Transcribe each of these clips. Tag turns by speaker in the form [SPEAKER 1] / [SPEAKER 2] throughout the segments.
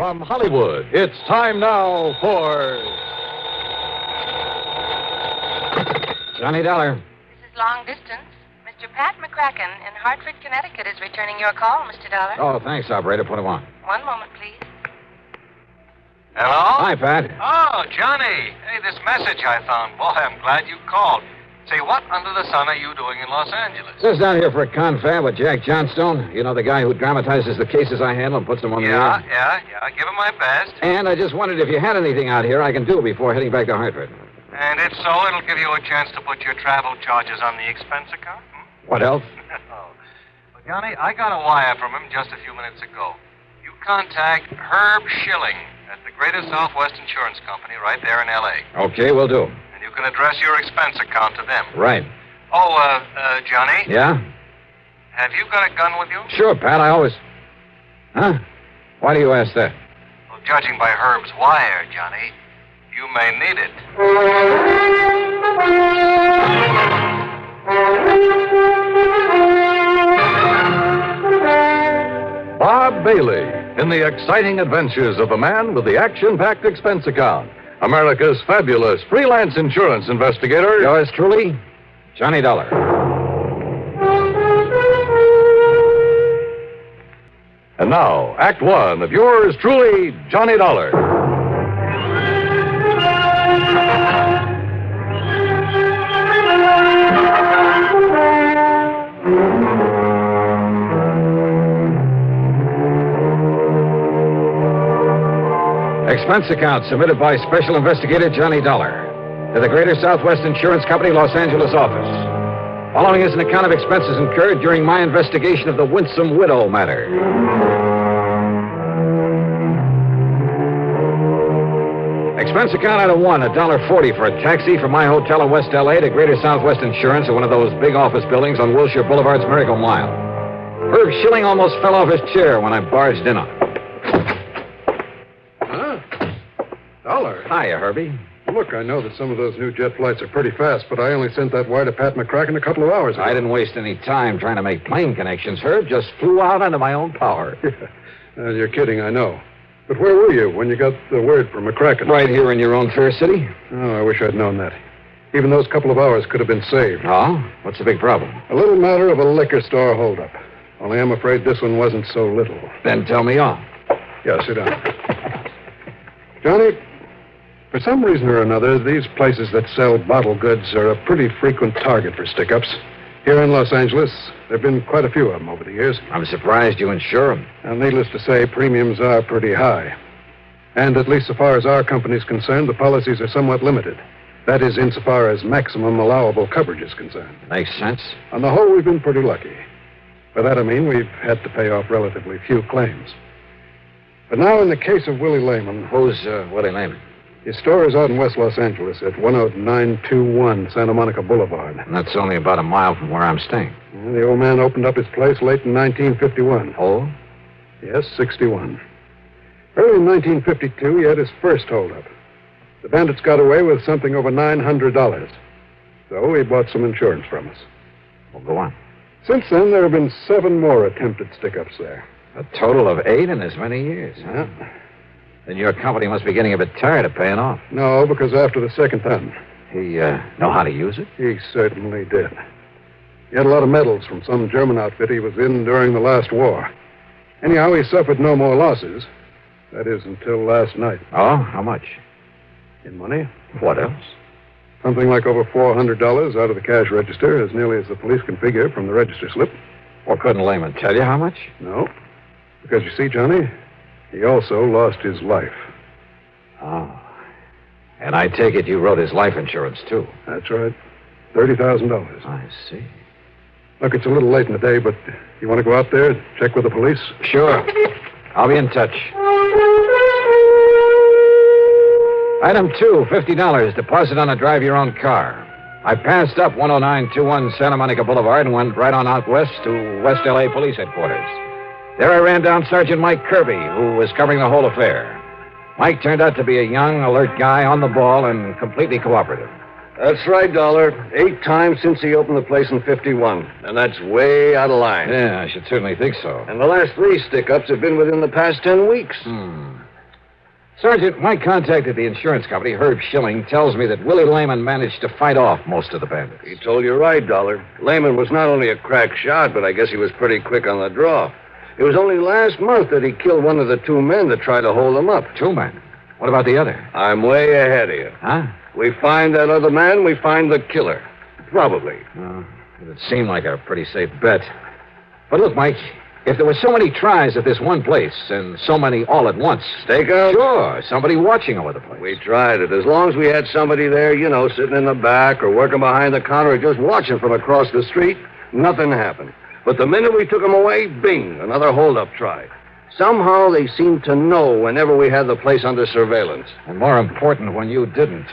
[SPEAKER 1] From Hollywood, it's time now for...
[SPEAKER 2] Johnny Dollar.
[SPEAKER 3] This is long distance. Mr. Pat McCracken in Hartford, Connecticut is returning your call, Mr. Dollar.
[SPEAKER 2] Oh, thanks, operator. Put him on.
[SPEAKER 3] One moment, please.
[SPEAKER 4] Hello?
[SPEAKER 2] Hi, Pat.
[SPEAKER 4] Oh, Johnny. Hey, this message I found. Boy, I'm glad you called. Say, what under the sun are you doing in Los Angeles?
[SPEAKER 2] Just down here for a confab with Jack Johnstone. You know, the guy who dramatizes the cases I handle and puts them on the air?
[SPEAKER 4] Yeah. Give him my best.
[SPEAKER 2] And I just wondered if you had anything out here I can do before heading back to Hartford.
[SPEAKER 4] And if so, it'll give you a chance to put your travel charges on the expense account.
[SPEAKER 2] What else?
[SPEAKER 4] Well, Johnny, I got a wire from him just a few minutes ago. You contact Herb Schilling at the Greater Southwest Insurance Company right there in L.A.
[SPEAKER 2] Okay, we'll do.
[SPEAKER 4] And you can address your expense account to them.
[SPEAKER 2] Right.
[SPEAKER 4] Oh, Johnny?
[SPEAKER 2] Yeah?
[SPEAKER 4] Have you got a gun with you?
[SPEAKER 2] Sure, Pat. I always... Huh? Why do you ask that?
[SPEAKER 4] Well, judging by Herb's wire, Johnny, you may need it.
[SPEAKER 1] Bob Bailey in the exciting adventures of the man with the action-packed expense account. America's fabulous freelance insurance investigator.
[SPEAKER 2] Yours truly, Johnny Dollar.
[SPEAKER 1] And now, Act One of yours truly, Johnny Dollar.
[SPEAKER 2] Expense account submitted by Special Investigator Johnny Dollar to the Greater Southwest Insurance Company, Los Angeles office. Following is an account of expenses incurred during my investigation of the Winsome widow matter. Expense account item one, $1.40 for a taxi from my hotel in West L.A. to Greater Southwest Insurance at one of those big office buildings on Wilshire Boulevard's Miracle Mile. Herb Schilling almost fell off his chair when I barged in on him.
[SPEAKER 5] Dollar.
[SPEAKER 2] Hiya, Herbie.
[SPEAKER 5] Look, I know that some of those new jet flights are pretty fast, but I only sent that wire to Pat McCracken a couple of hours ago.
[SPEAKER 2] I didn't waste any time trying to make plane connections, Herb. Just flew out under my own power.
[SPEAKER 5] You're kidding, I know. But where were you when you got the word from McCracken?
[SPEAKER 2] Right here in your own fair city.
[SPEAKER 5] Oh, I wish I'd known that. Even those couple of hours could have been saved.
[SPEAKER 2] Oh? What's the big problem?
[SPEAKER 5] A little matter of a liquor store holdup. Only I'm afraid this one wasn't so little.
[SPEAKER 2] Then tell me all.
[SPEAKER 5] Yeah, sit down. Johnny, for some reason or another, these places that sell bottle goods are a pretty frequent target for stick-ups. Here in Los Angeles, there have been quite a few of them over the years.
[SPEAKER 2] I'm surprised you insure them.
[SPEAKER 5] And needless to say, premiums are pretty high. And at least so far as our company's concerned, the policies are somewhat limited. That is, insofar as maximum allowable coverage is concerned.
[SPEAKER 2] Makes sense.
[SPEAKER 5] On the whole, we've been pretty lucky. By that I mean we've had to pay off relatively few claims. But now in the case of Willie Lehman...
[SPEAKER 2] Who's Willie Lehman?
[SPEAKER 5] His store is out in West Los Angeles at 10921 Santa Monica Boulevard.
[SPEAKER 2] And that's only about a mile from where I'm staying.
[SPEAKER 5] And the old man opened up his place late in 1951.
[SPEAKER 2] Oh?
[SPEAKER 5] Yes, 61. Early in 1952, he had his first holdup. The bandits got away with something over $900. So he bought some insurance from us.
[SPEAKER 2] Well, go on.
[SPEAKER 5] Since then, there have been 7 more attempted stick-ups there.
[SPEAKER 2] A total of 8 in as many years, huh?
[SPEAKER 5] Yeah.
[SPEAKER 2] Then your company must be getting a bit tired of paying off.
[SPEAKER 5] No, because after the second time.
[SPEAKER 2] He, know how to use it?
[SPEAKER 5] He certainly did. He had a lot of medals from some German outfit he was in during the last war. Anyhow, he suffered no more losses. That is, until last night.
[SPEAKER 2] Oh? How much?
[SPEAKER 5] In money?
[SPEAKER 2] What else?
[SPEAKER 5] Something like over $400 out of the cash register, as nearly as the police can figure from the register slip.
[SPEAKER 2] Well, couldn't Lehman tell you how much?
[SPEAKER 5] No. Because you see, Johnny, he also lost his life.
[SPEAKER 2] Oh. And I take it you wrote his life insurance, too.
[SPEAKER 5] That's right. $30,000.
[SPEAKER 2] I see.
[SPEAKER 5] Look, it's a little late in the day, but you want to go out there, check with the police?
[SPEAKER 2] Sure. I'll be in touch. Item 2, $50, deposit on a drive-your-own car. I passed up 10921 Santa Monica Boulevard and went right on out west to West L.A. Police Headquarters. There I ran down Sergeant Mike Kirby, who was covering the whole affair. Mike turned out to be a young, alert guy on the ball and completely cooperative.
[SPEAKER 6] That's right, Dollar. 8 times since he opened the place in 51. And that's way out of line.
[SPEAKER 2] Yeah, I should certainly think so.
[SPEAKER 6] And the last 3 stick-ups have been within the past 10 weeks.
[SPEAKER 2] Sergeant, my contact at the insurance company, Herb Schilling, tells me that Willie Lehman managed to fight off most of the bandits.
[SPEAKER 6] He told you right, Dollar. Lehman was not only a crack shot, but I guess he was pretty quick on the draw. It was only last month that he killed one of the two men that tried to hold him up.
[SPEAKER 2] Two men? What about the other?
[SPEAKER 6] I'm way ahead of you.
[SPEAKER 2] Huh?
[SPEAKER 6] We find that other man, we find the killer. Probably.
[SPEAKER 2] It seemed like a pretty safe bet. But look, Mike, if there were so many tries at this one place and so many all at once...
[SPEAKER 6] Stakeout?
[SPEAKER 2] Sure, somebody watching over the place.
[SPEAKER 6] We tried it. As long as we had somebody there, sitting in the back or working behind the counter or just watching from across the street, nothing happened. But the minute we took them away, bing, another holdup try. Somehow they seemed to know whenever we had the place under surveillance.
[SPEAKER 2] And more important, when you didn't.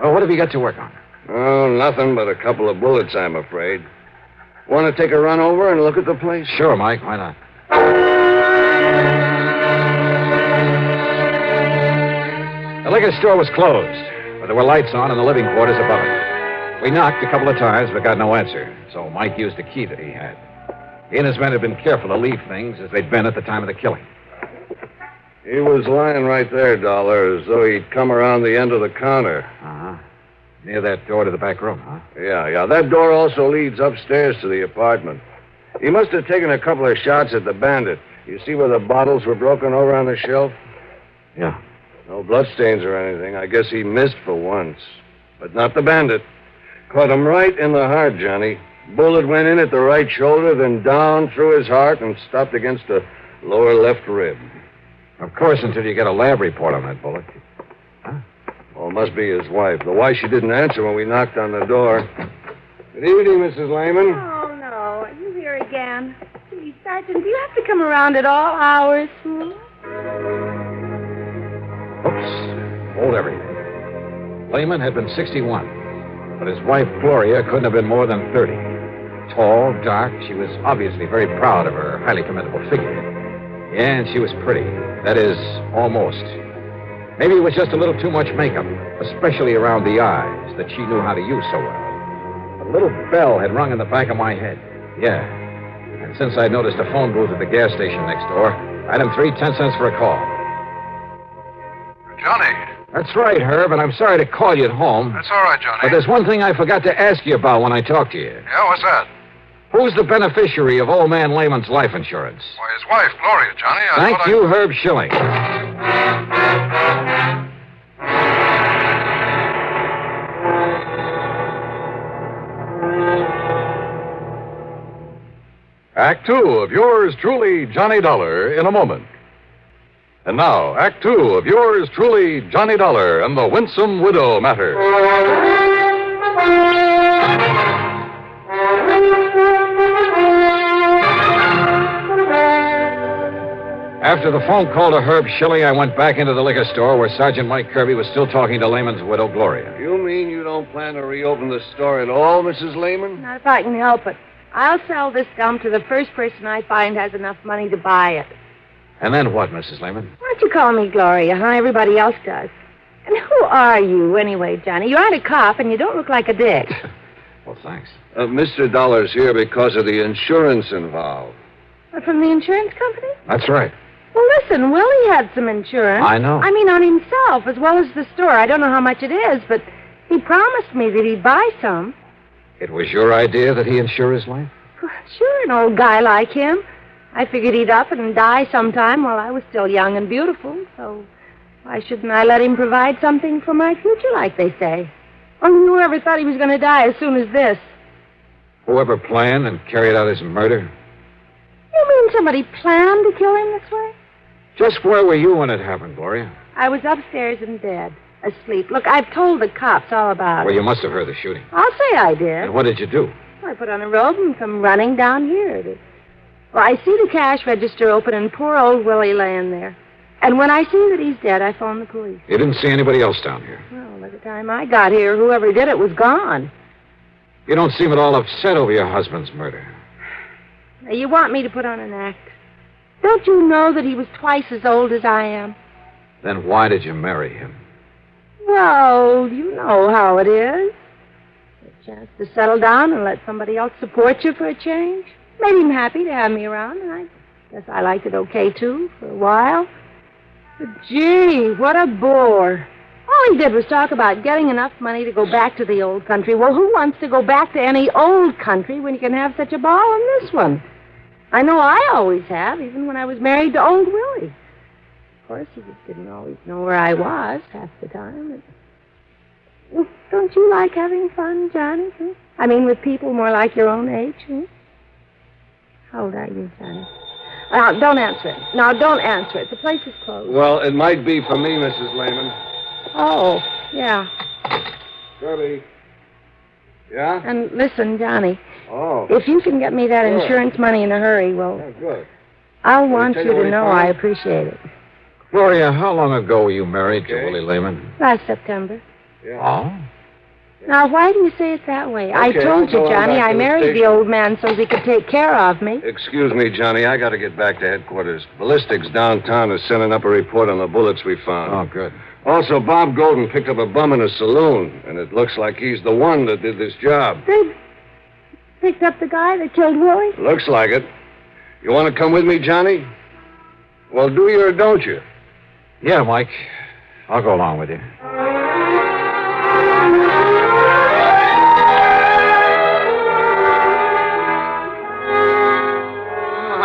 [SPEAKER 2] Oh, what have you got to work on?
[SPEAKER 6] Oh, nothing but a couple of bullets, I'm afraid. Want to take a run over and look at the place?
[SPEAKER 2] Sure, Mike. Why not? The liquor store was closed, but there were lights on in the living quarters above it. We knocked a couple of times, but got no answer, so Mike used the key that he had. He and his men had been careful to leave things as they'd been at the time of the killing.
[SPEAKER 6] He was lying right there, Dollar, as though he'd come around the end of the counter.
[SPEAKER 2] Uh-huh. Near that door to the back room, huh?
[SPEAKER 6] Yeah. That door also leads upstairs to the apartment. He must have taken a couple of shots at the bandit. You see where the bottles were broken over on the shelf?
[SPEAKER 2] Yeah.
[SPEAKER 6] No bloodstains or anything. I guess he missed for once. But not the bandit. Caught him right in the heart, Johnny. Bullet went in at the right shoulder, then down through his heart and stopped against the lower left rib.
[SPEAKER 2] Of course, until you get a lab report on that bullet. Huh?
[SPEAKER 6] Well, it must be his wife. The why she didn't answer when we knocked on the door. Good evening, Mrs. Lehman.
[SPEAKER 7] Oh, no. Are you here again? Gee, Sergeant, do you have to come around at all hours?
[SPEAKER 2] Oops. Hold everything. Lehman had been 61, but his wife, Gloria, couldn't have been more than 30. Tall, dark, she was obviously very proud of her highly commendable figure. Yeah, and she was pretty. That is, almost. Maybe it was just a little too much makeup, especially around the eyes that she knew how to use so well. A little bell had rung in the back of my head. Yeah. And since I'd noticed a phone booth at the gas station next door, item 3, 10 cents for a call.
[SPEAKER 1] Johnny.
[SPEAKER 2] That's right, Herb, and I'm sorry to call you at home.
[SPEAKER 1] That's all right, Johnny.
[SPEAKER 2] But there's one thing I forgot to ask you about when I talked to you.
[SPEAKER 1] Yeah, what's that?
[SPEAKER 2] Who's the beneficiary of old man Lehman's life insurance?
[SPEAKER 1] Why, his wife, Gloria, Johnny.
[SPEAKER 2] Thank you, Herb Schilling.
[SPEAKER 1] Act 2 of yours truly, Johnny Dollar, in a moment. And now, Act 2 of yours truly, Johnny Dollar and the Winsome Widow matter.
[SPEAKER 2] After the phone call to Herb Schilling, I went back into the liquor store where Sergeant Mike Kirby was still talking to Lehman's widow, Gloria.
[SPEAKER 6] You mean you don't plan to reopen the store at all, Mrs. Lehman?
[SPEAKER 7] Not if I can help it. I'll sell this dump to the first person I find has enough money to buy it.
[SPEAKER 2] And then what, Mrs. Lehman?
[SPEAKER 7] Why don't you call me Gloria, huh? Everybody else does. And who are you, anyway, Johnny? You aren't a cop, and you don't look like a dick.
[SPEAKER 2] Well, thanks.
[SPEAKER 6] Mr. Dollar's here because of the insurance involved.
[SPEAKER 7] What, from the insurance company?
[SPEAKER 2] That's right.
[SPEAKER 7] Well, listen, Willie had some insurance.
[SPEAKER 2] I know.
[SPEAKER 7] I mean, on himself, as well as the store. I don't know how much it is, but he promised me that he'd buy some.
[SPEAKER 2] It was your idea that he insure his life?
[SPEAKER 7] Sure, an old guy like him. I figured he'd up and die sometime while I was still young and beautiful, so why shouldn't I let him provide something for my future, like they say? Only whoever thought he was going to die as soon as this?
[SPEAKER 2] Whoever planned and carried out his murder?
[SPEAKER 7] You mean somebody planned to kill him this way?
[SPEAKER 2] Just where were you when it happened, Gloria?
[SPEAKER 7] I was upstairs in bed, asleep. Look, I've told the cops all about it.
[SPEAKER 2] Well, you must have heard the shooting.
[SPEAKER 7] I'll say I did.
[SPEAKER 2] And what did you do?
[SPEAKER 7] I put on a robe and come running down here. Well, I see the cash register open and poor old Willie laying there. And when I see that he's dead, I phone the police.
[SPEAKER 2] You didn't see anybody else down here?
[SPEAKER 7] Well, by the time I got here, whoever did it was gone.
[SPEAKER 2] You don't seem at all upset over your husband's murder.
[SPEAKER 7] Now, you want me to put on an act? Don't you know that he was twice as old as I am?
[SPEAKER 2] Then why did you marry him?
[SPEAKER 7] Well, you know how it is. A chance to settle down and let somebody else support you for a change. Made him happy to have me around, and I guess I liked it okay, too, for a while. Gee, what a bore. All he did was talk about getting enough money to go back to the old country. Well, who wants to go back to any old country when you can have such a ball in this one? I know I always have, even when I was married to old Willie. Of course, he just didn't always know where I was half the time. Well, don't you like having fun, Johnny? I mean, with people more like your own age. How old are you, Johnny? Don't answer it. No, don't answer it. The place is closed.
[SPEAKER 6] Well, it might be for me, Mrs. Lehman.
[SPEAKER 7] Oh, yeah.
[SPEAKER 6] Shirley. Yeah?
[SPEAKER 7] And listen, Johnny,
[SPEAKER 6] Oh.
[SPEAKER 7] if you can get me that
[SPEAKER 6] Sure.
[SPEAKER 7] insurance money in a hurry, well,
[SPEAKER 6] Yeah, good.
[SPEAKER 7] I'll want
[SPEAKER 6] take
[SPEAKER 7] you
[SPEAKER 6] it
[SPEAKER 7] to
[SPEAKER 6] away
[SPEAKER 7] know
[SPEAKER 6] from
[SPEAKER 7] I
[SPEAKER 6] me?
[SPEAKER 7] appreciate it.
[SPEAKER 2] Gloria, how long ago were you married to
[SPEAKER 6] Okay.
[SPEAKER 2] Willie Lehman?
[SPEAKER 7] Last September.
[SPEAKER 6] Yeah.
[SPEAKER 2] Oh?
[SPEAKER 7] Now, why do you say it that way? I
[SPEAKER 6] Okay,
[SPEAKER 7] told you,
[SPEAKER 6] I'll go on
[SPEAKER 7] Johnny,
[SPEAKER 6] back
[SPEAKER 7] I
[SPEAKER 6] to the
[SPEAKER 7] married the
[SPEAKER 6] station.
[SPEAKER 7] old man so he could take care of me.
[SPEAKER 6] Excuse me, Johnny. I got to get back to headquarters. Ballistics downtown is sending up a report on the bullets we found.
[SPEAKER 2] Oh, good.
[SPEAKER 6] Also, Bob Golden picked up a bum in a saloon, and it looks like he's the one that did this job.
[SPEAKER 7] They picked up the guy that killed Willie?
[SPEAKER 6] Looks like it. You want to come with me, Johnny? Well, do you or don't you?
[SPEAKER 2] Yeah, Mike. I'll go along with you.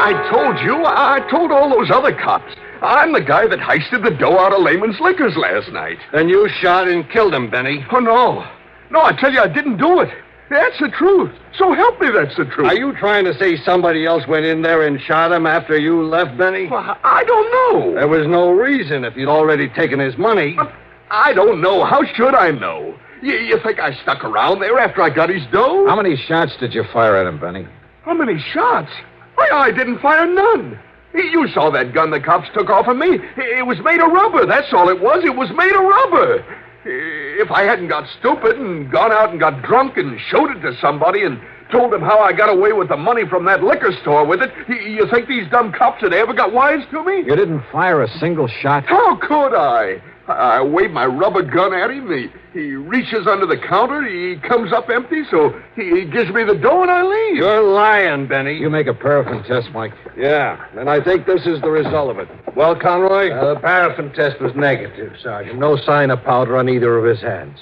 [SPEAKER 8] I told all those other cops. I'm the guy that heisted the dough out of Lehman's Liquors last night.
[SPEAKER 6] Then you shot and killed him, Benny.
[SPEAKER 8] Oh, no. No, I tell you, I didn't do it. That's the truth. So help me, that's the truth.
[SPEAKER 6] Are you trying to say somebody else went in there and shot him after you left, Benny?
[SPEAKER 8] Well, I don't know.
[SPEAKER 6] There was no reason if you'd already taken his money.
[SPEAKER 8] But I don't know. How should I know? You think I stuck around there after I got his dough?
[SPEAKER 2] How many shots did you fire at him, Benny?
[SPEAKER 8] How many shots? Why, I didn't fire none. You saw that gun the cops took off of me. It was made of rubber. That's all it was. It was made of rubber. If I hadn't got stupid and gone out and got drunk and showed it to somebody and told them how I got away with the money from that liquor store with it, you think these dumb cops had ever got wise to me?
[SPEAKER 2] You didn't fire a single shot?
[SPEAKER 8] How could I? I wave my rubber gun at him. He reaches under the counter. He comes up empty, so he gives me the dough and I leave.
[SPEAKER 6] You're lying, Benny.
[SPEAKER 2] You make a paraffin test, Mike.
[SPEAKER 6] Yeah, and I think this is the result of it. Well, Conroy?
[SPEAKER 9] The paraffin test was negative, Sergeant. No sign of powder on either of his hands.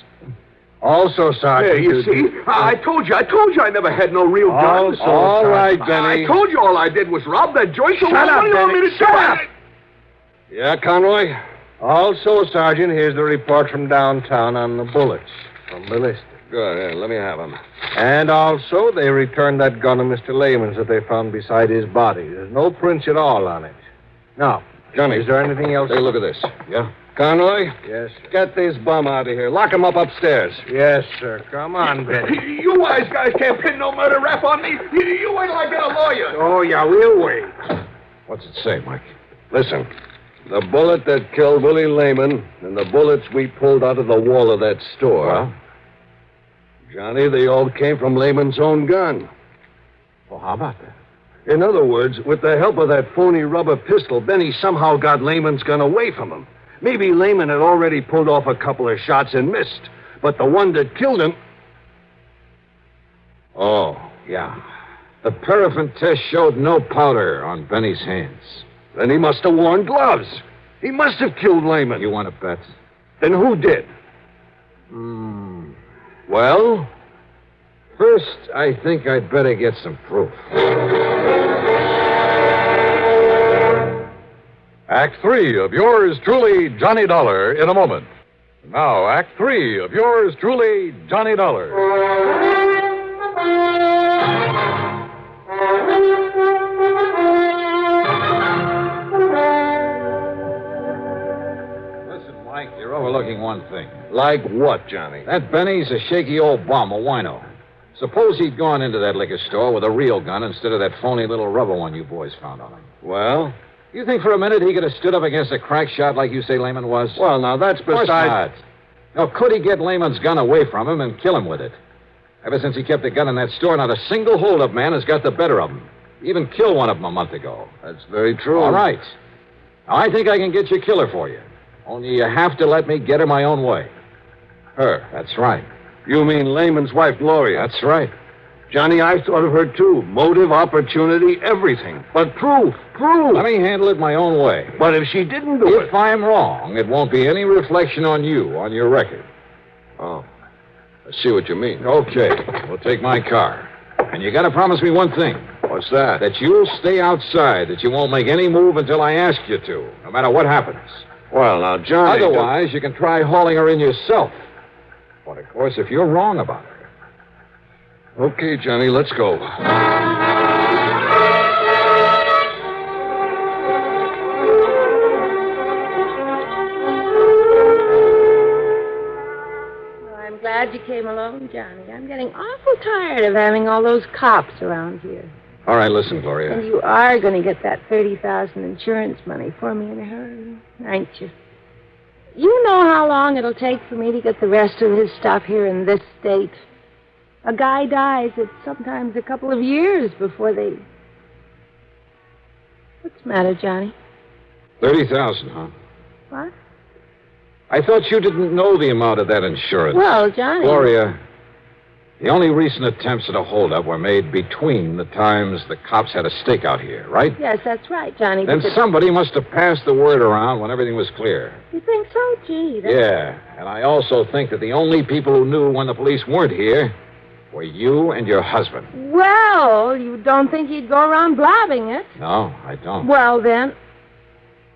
[SPEAKER 9] Also, Sergeant...
[SPEAKER 8] There, you see? I told you I never had no real gun.
[SPEAKER 9] Also,
[SPEAKER 6] all right,
[SPEAKER 9] Sergeant.
[SPEAKER 6] Benny.
[SPEAKER 8] I told you all I did was rob that joint. So
[SPEAKER 9] Shut
[SPEAKER 8] what
[SPEAKER 9] up,
[SPEAKER 8] do you want me
[SPEAKER 9] Benny.
[SPEAKER 8] to
[SPEAKER 9] Shut
[SPEAKER 8] do?
[SPEAKER 9] up.
[SPEAKER 6] Yeah, Conroy?
[SPEAKER 9] Also, Sergeant, here's the report from downtown on the bullets from ballistics.
[SPEAKER 6] Good, yeah, let me have them.
[SPEAKER 9] And also, they returned that gun of Mr. Lehman's that they found beside his body. There's no prints at all on it. Now,
[SPEAKER 6] Johnny.
[SPEAKER 9] is there anything else?
[SPEAKER 6] Take a look at this. Yeah? Conroy?
[SPEAKER 9] Yes.
[SPEAKER 6] Get this bum out of here. Lock him up upstairs.
[SPEAKER 9] Yes, sir. Come on, Benny.
[SPEAKER 8] You wise guys can't pin no murder rap on me. You wait till I get a lawyer.
[SPEAKER 9] Oh, yeah, we'll wait.
[SPEAKER 2] What's it say, Mike?
[SPEAKER 6] Listen, the bullet that killed Willie Lehman and the bullets we pulled out of the wall of that store,
[SPEAKER 2] Well?
[SPEAKER 6] Johnny, they all came from Lehman's own gun.
[SPEAKER 2] Well, how about that?
[SPEAKER 6] In other words, with the help of that phony rubber pistol, Benny somehow got Lehman's gun away from him. Maybe Lehman had already pulled off a couple of shots and missed, but the one that killed him...
[SPEAKER 2] Oh, yeah. The paraffin test showed no powder on Benny's hands.
[SPEAKER 6] Then he must have worn gloves. He must have killed Lehman.
[SPEAKER 2] You want to bet?
[SPEAKER 6] Then who did? Well?
[SPEAKER 2] First, I think I'd better get some proof.
[SPEAKER 1] Act 3 of yours truly, Johnny Dollar, in a moment. Now, Act 3 of yours truly, Johnny Dollar.
[SPEAKER 2] Listen, Mike, you're overlooking one thing.
[SPEAKER 6] Like what, Johnny?
[SPEAKER 2] That Benny's a shaky old bum, a wino. Suppose he'd gone into that liquor store with a real gun instead of that phony little rubber one you boys found on him.
[SPEAKER 6] Well?
[SPEAKER 2] You think for a minute he could have stood up against a crack shot like you say Lehman was?
[SPEAKER 6] Well, now, that's
[SPEAKER 2] Of course
[SPEAKER 6] beside...
[SPEAKER 2] not. Now, could he get Lehman's gun away from him and kill him with it? Ever since he kept the gun in that store, not a single hold-up man has got the better of him. He even killed one of them a month ago.
[SPEAKER 6] That's very true.
[SPEAKER 2] All right. Now, I think I can get your killer for you. Only you have to let me get her my own way. Her, that's right.
[SPEAKER 6] You mean Lehman's wife, Gloria?
[SPEAKER 2] That's right.
[SPEAKER 6] Johnny, I thought of her, too. Motive, opportunity, everything. But proof.
[SPEAKER 2] Let me handle it my own way.
[SPEAKER 6] But if she didn't do it...
[SPEAKER 2] If I'm wrong, it won't be any reflection on you, on your record.
[SPEAKER 6] Oh, I see what you mean.
[SPEAKER 2] Okay, we'll take my car. And you gotta promise me one thing.
[SPEAKER 6] What's that?
[SPEAKER 2] That you'll stay outside, that you won't make any move until I ask you to, no matter what happens.
[SPEAKER 6] Well, now, Johnny...
[SPEAKER 2] Otherwise, you can try hauling her in yourself. But, of course, if you're wrong about her.
[SPEAKER 6] Okay, Johnny, let's go.
[SPEAKER 7] I'm glad you came along, Johnny. I'm getting awful tired of having all those cops around here.
[SPEAKER 2] All right, listen, Gloria.
[SPEAKER 7] And you are going to get that $30,000 insurance money for me in a hurry, aren't you? You know how long it'll take for me to get the rest of his stuff here in this state. A guy dies, it's sometimes a couple of years before they... What's the matter, Johnny?
[SPEAKER 2] 30,000, huh?
[SPEAKER 7] What?
[SPEAKER 2] I thought you didn't know the amount of that insurance.
[SPEAKER 7] Well, Johnny...
[SPEAKER 2] Gloria, the only recent attempts at a holdup were made between the times the cops had a stakeout here, right?
[SPEAKER 7] Yes, that's right, Johnny.
[SPEAKER 2] Then somebody must have passed the word around when everything was clear.
[SPEAKER 7] You think so? Gee, that's...
[SPEAKER 2] Yeah, and I also think that the only people who knew when the police weren't here were you and your husband.
[SPEAKER 7] Well, you don't think he'd go around blabbing it?
[SPEAKER 2] No, I don't.
[SPEAKER 7] Well, then...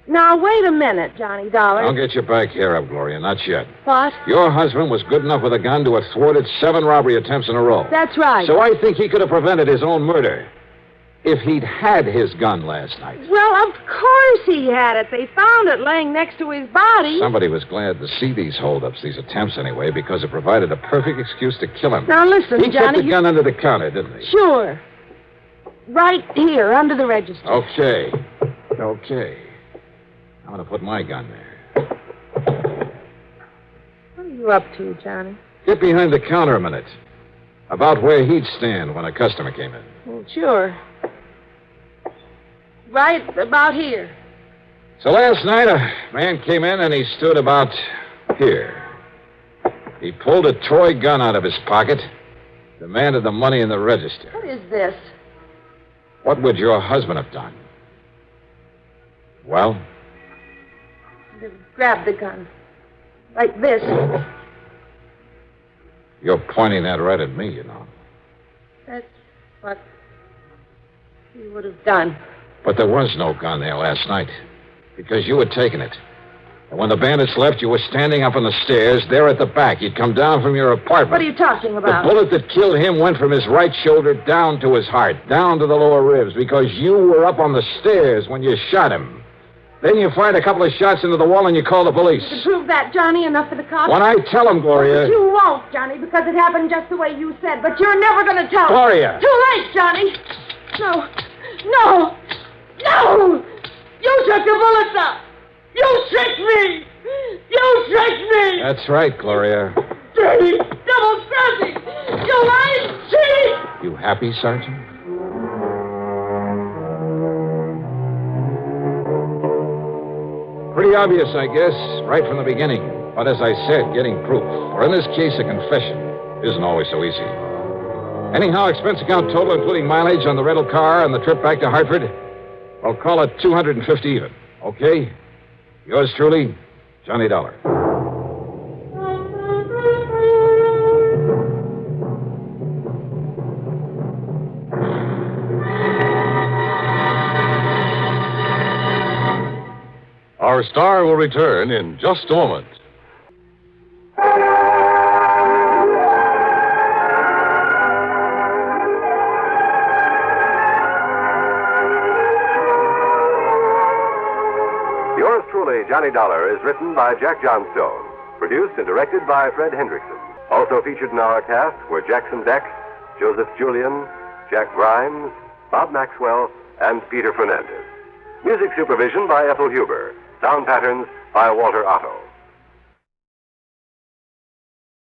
[SPEAKER 7] Now, wait a minute, Johnny Dollar.
[SPEAKER 2] Don't get your back hair up, Gloria. Not yet.
[SPEAKER 7] What?
[SPEAKER 2] Your husband was good enough with a gun to have thwarted 7 robbery attempts in a row.
[SPEAKER 7] That's right.
[SPEAKER 2] So I think he could have prevented his own murder if he'd had his gun last night.
[SPEAKER 7] Well, of course he had it. They found it laying next to his body.
[SPEAKER 2] Somebody was glad to see these holdups, these attempts anyway, because it provided a perfect excuse to kill him.
[SPEAKER 7] Now, listen,
[SPEAKER 2] he
[SPEAKER 7] Johnny...
[SPEAKER 2] kept the gun under the counter, didn't he?
[SPEAKER 7] Sure. Right here, under the register.
[SPEAKER 2] Okay. I'm going to put my gun there.
[SPEAKER 7] What are you up to, Johnny?
[SPEAKER 2] Get behind the counter a minute. About where he'd stand when a customer came in.
[SPEAKER 7] Well, sure. Right about here.
[SPEAKER 2] So last night, a man came in and he stood about here. He pulled a toy gun out of his pocket, demanded the money in the register.
[SPEAKER 7] What is this?
[SPEAKER 2] What would your husband have done? Well?
[SPEAKER 7] Grab the gun. Like this.
[SPEAKER 2] You're pointing that right at me, you know.
[SPEAKER 7] That's what he would have done.
[SPEAKER 2] But there was no gun there last night. Because you had taken it. And when the bandits left, you were standing up on the stairs, there at the back. You'd come down from your apartment.
[SPEAKER 7] What are you talking about?
[SPEAKER 2] The bullet that killed him went from his right shoulder down to his heart, down to the lower ribs, because you were up on the stairs when you shot him. Then you fired a couple of shots into the wall and you called the police.
[SPEAKER 7] To prove that, Johnny, enough for the cops?
[SPEAKER 2] When I tell them, Gloria...
[SPEAKER 7] But you won't, Johnny, because it happened just the way you said. But you're never going to tell.
[SPEAKER 2] Gloria!
[SPEAKER 7] Too late, Johnny. No! You took the bullets out! You tricked me!
[SPEAKER 2] That's right, Gloria.
[SPEAKER 7] Dirty, double-crossing! You lying cheat!
[SPEAKER 2] You happy, Sergeant? Pretty obvious, I guess, right from the beginning. But as I said, getting proof, or in this case, a confession, isn't always so easy. Anyhow, expense account total, including mileage on the rental car and the trip back to Hartford, I'll call it $250 even. Okay? Yours truly, Johnny Dollar.
[SPEAKER 1] Our star will return in just a moment.
[SPEAKER 10] Yours truly, Johnny Dollar, is written by Jack Johnstone, produced and directed by Fred Hendrickson. Also featured in our cast were Jackson Deck, Joseph Julian, Jack Grimes, Bob Maxwell, and Peter Fernandez. Music supervision by Ethel Huber. Sound patterns by Walter Otto.